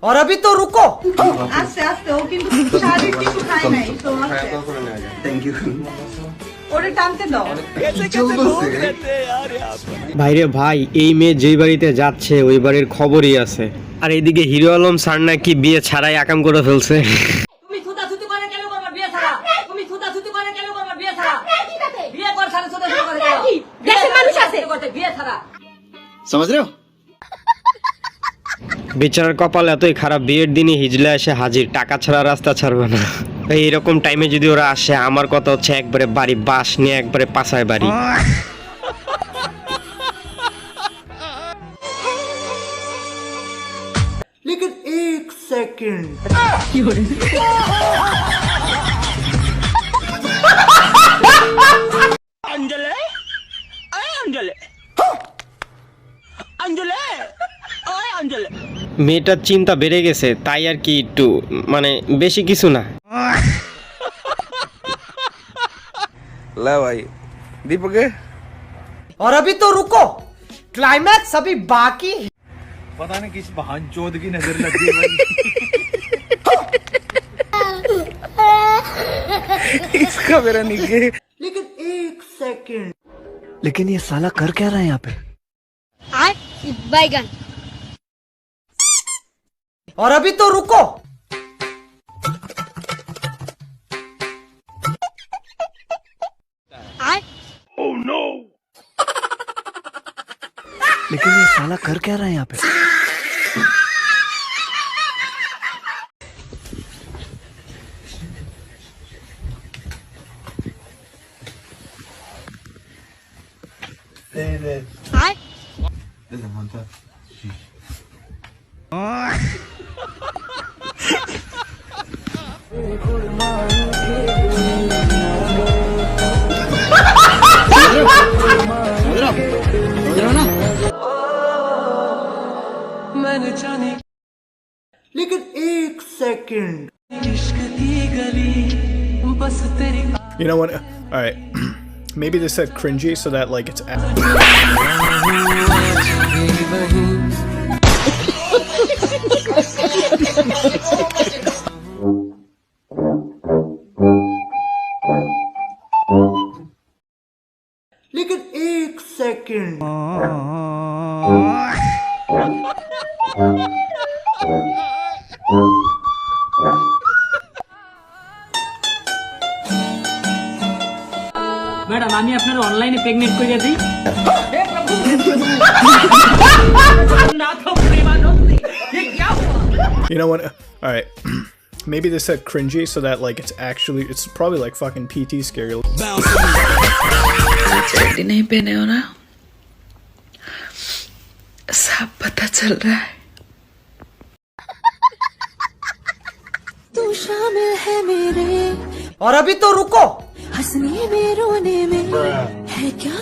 और अभी तो रुको। আস্তে আস্তে ও কিন্তু শারীরিক কিছু খায় নাই তো থ্যাংক ইউ। ওরে টানতে দাও। ভাইরে ভাই, এই মেয়ে যেই বাড়িতে যাচ্ছে ওই বাড়ির খবরই আছে। আর এইদিকে হিরো আলম স্যার নাকি বিয়ে ছাড়াই আকাম করে ফেলছে। তুমি থুতাথুতি করে কেন করবা বিয়ে ছাড়া? তুমি থুতাথুতি করে কেন করবা বিয়ে ছাড়া? বিয়ে কর ছাড়া থুতাথুতি করে কেন? দেশের মানুষ আছে করতে বিয়ে ছাড়া। समझ रहे हो? বেচারার কপাল এতই খারাপ, বিয়ের দিনই হিজলা এসে হাজির, টাকা ছাড়া রাস্তা ছাড়বে না। এইরকম টাইমে যদি ওরা আসে, আমার কথা হচ্ছে একবারে বাড়ি বাস নিয়ে একবারে পাছায় বাড়ি। लेकिन एक सेकंड अंजलि अंजलि अंजलि ओए अंजलि মেয়েটার চিন্তা বেড়ে গেছে, তাই আর কি, একটু মানে বেশি কিছু না। ला भाई दीपक है? और अभी तो रुको, क्लाइमैक्स अभी बाकी। पता नहीं किस बहन चोद की नजर लग गई भाई। इसका मेरा निके। लेकिन एक सेकंड, लेकिन ये साला कर क्या रहा है यहाँ पे? बैगन। और अभी तो रुको, लेकिन ये साला कर क्या रहा है यहाँ पे? लेकिन एक second. You know what? All right. Maybe they said cringy so that like it's. लेकिन एक सेकंड, ম্যাডাম আমি আপনার অনলাইনে প্রেগনেন্ট করিয়ে দিই। You know what? All right. Maybe they said cringy so that like it's probably like fucking PT scary. चड्डी नहीं पहने हो ना, सब पता चल रहा है। तू शामिल है मेरे और अभी तो रुको, हंसने में रोने में है क्या?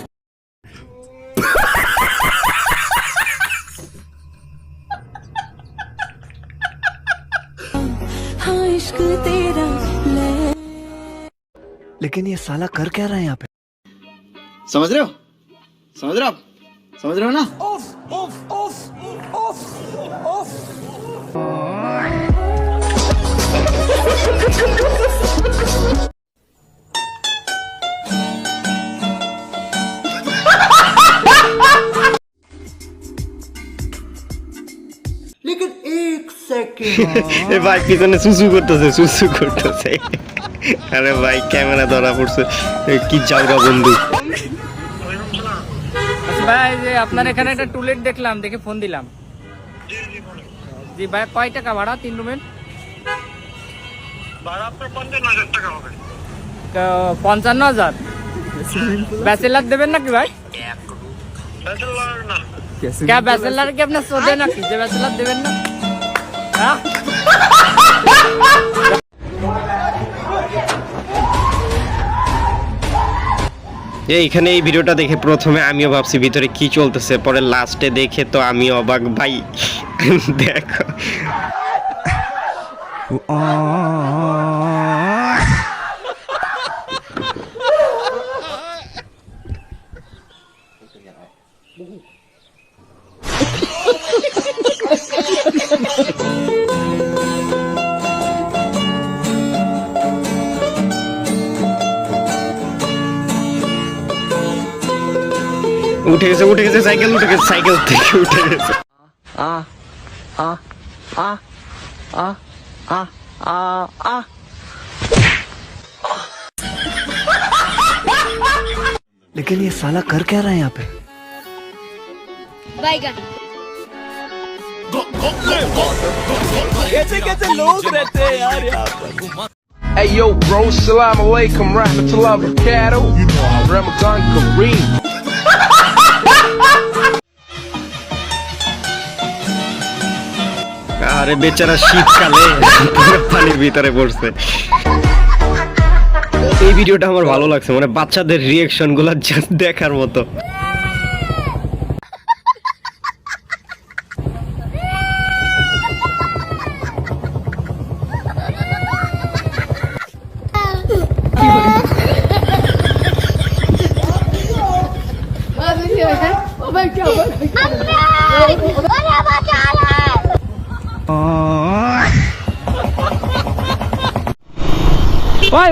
हाँ इश्क तेरा लेकिन ये साला कर क्या रहा है यहाँ पे? समझ रहे हो? समझ रहे हो आप? समझ रहे हो ना? लेकिन एक सेकंड। এ ভাই পিছনে সুসু করতেছে। আরে ভাই ক্যামেরা ধরা পড়ছে, কি জাউরা বন্ধু। ভাই যে আপনার এখানে একটা টুলেট দেখলাম, দেখে ফোন দিলাম। জি ভাই, কয় টাকা ভাড়া 3 রুমের? ভাড়া আপনার 55,000 টাকা হবে। 55,000? ব্যাচেলার দেবেন নাকি ভাই? ব্যাচেলর না। क्या बैचलर के अपना सोदे ना कीजिए, बैचलर देवेन ना। हाँ? এইখানে এই ভিডিওটা দেখে প্রথমে আমিও ভাবছি ভিতরে কি চলতেছে, পরে লাস্টে দেখে তো আমি অবাক ভাই। দেখো উঠে গেছে সাইকেল থেকে উঠে গেছে लेकिन ये साला कर क्या रहा है यहाँ पे Hey yo, bro, salam alaikum, rahmatullah barakatuh. Ramadan Kareem. আরে বেচারা শীতকালে পুরো পানির ভিতরে পড়ছে। এই ভিডিওটা আমার ভালো লাগছে, মানে বাচ্চাদের রিয়াকশন গুলা জাস্ট দেখার মতো। ওই